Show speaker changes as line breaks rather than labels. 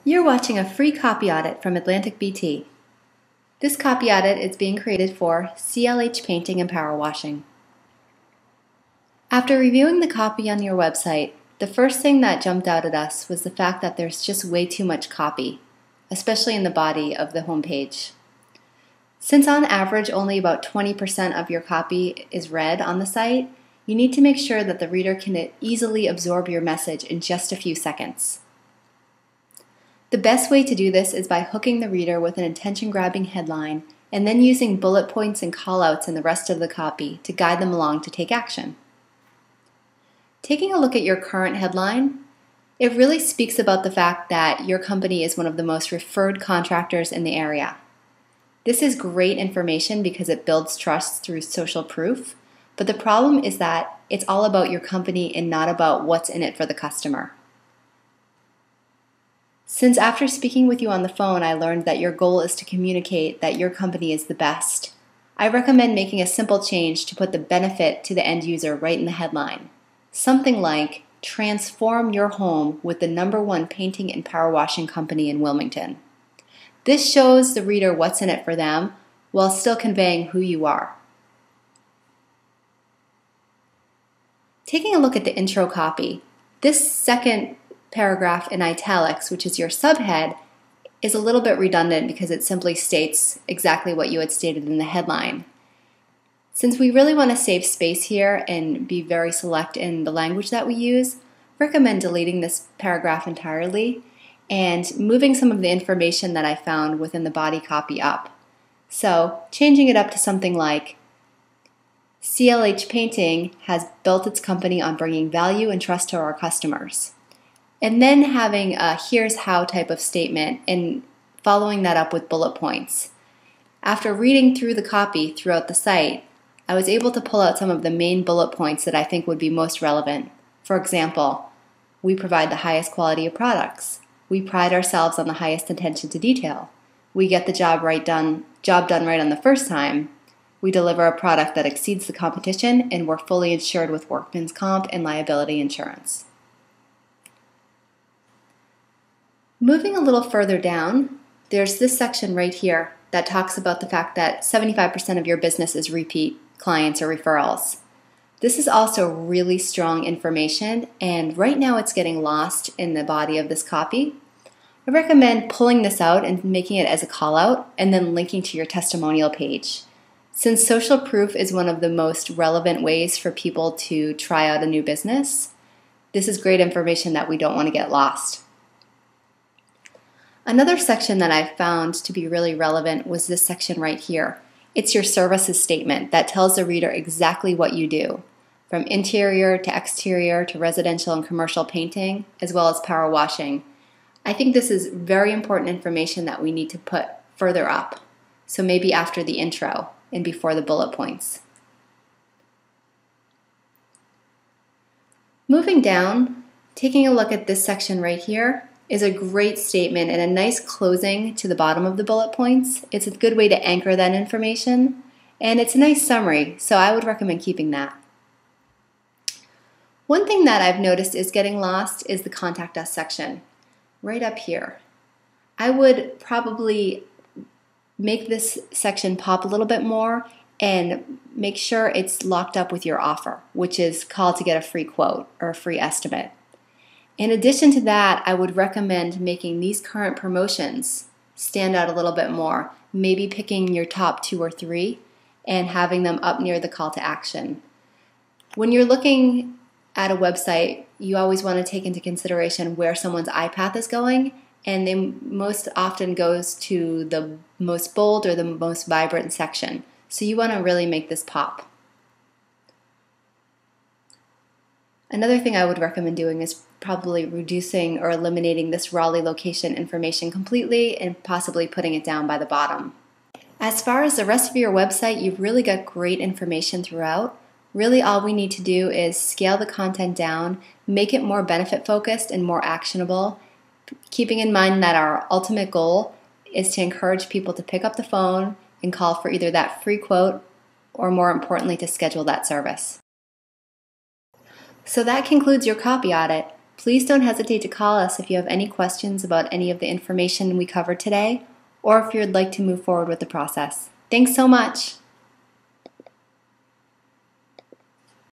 You're watching a free copy audit from Atlantic BT. This copy audit is being created for CLH painting and power washing. After reviewing the copy on your website, the first thing that jumped out at us was the fact that there's just way too much copy, especially in the body of the homepage. Since on average only about 20% of your copy is read on the site, you need to make sure that the reader can easily absorb your message in just a few seconds. The best way to do this is by hooking the reader with an attention-grabbing headline and then using bullet points and callouts in the rest of the copy to guide them along to take action. Taking a look at your current headline, it really speaks about the fact that your company is one of the most referred contractors in the area. This is great information because it builds trust through social proof, but the problem is that it's all about your company and not about what's in it for the customer. Since after speaking with you on the phone, I learned that your goal is to communicate that your company is the best, I recommend making a simple change to put the benefit to the end user right in the headline. Something like, transform your home with the #1 painting and power washing company in Wilmington. This shows the reader what's in it for them while still conveying who you are. Taking a look at the intro copy, this second paragraph in italics, which is your subhead, is a little bit redundant because it simply states exactly what you had stated in the headline. Since we really want to save space here and be very select in the language that we use, recommend deleting this paragraph entirely and moving some of the information that I found within the body copy up. So, changing it up to something like, CLH Painting has built its company on bringing value and trust to our customers. And then having a here's how type of statement and following that up with bullet points. After reading through the copy throughout the site, I was able to pull out some of the main bullet points that I think would be most relevant. For example, we provide the highest quality of products. We pride ourselves on the highest attention to detail. We get the job done right on the first time. We deliver a product that exceeds the competition, and we're fully insured with workman's comp and liability insurance. Moving a little further down, there's this section right here that talks about the fact that 75% of your business is repeat clients or referrals. This is also really strong information, and right now it's getting lost in the body of this copy. I recommend pulling this out and making it as a call out and then linking to your testimonial page. Since social proof is one of the most relevant ways for people to try out a new business, this is great information that we don't want to get lost. Another section that I found to be really relevant was this section right here. It's your services statement that tells the reader exactly what you do, from interior to exterior to residential and commercial painting, as well as power washing. I think this is very important information that we need to put further up, so maybe after the intro and before the bullet points. Moving down, taking a look at this section right here, is a great statement and a nice closing to the bottom of the bullet points. It's a good way to anchor that information, and it's a nice summary, so I would recommend keeping that. One thing that I've noticed is getting lost is the Contact Us section, right up here. I would probably make this section pop a little bit more and make sure it's locked up with your offer, which is call to get a free quote or a free estimate. In addition to that, I would recommend making these current promotions stand out a little bit more, maybe picking your top 2 or 3 and having them up near the call to action. When you're looking at a website, you always want to take into consideration where someone's eye path is going, and they most often goes to the most bold or the most vibrant section. So you want to really make this pop. Another thing I would recommend doing is probably reducing or eliminating this Raleigh location information completely and possibly putting it down by the bottom. As far as the rest of your website, you've really got great information throughout. Really all we need to do is scale the content down, make it more benefit focused and more actionable, keeping in mind that our ultimate goal is to encourage people to pick up the phone and call for either that free quote or, more importantly, to schedule that service. So that concludes your copy audit. Please don't hesitate to call us if you have any questions about any of the information we covered today, or if you'd like to move forward with the process. Thanks so much!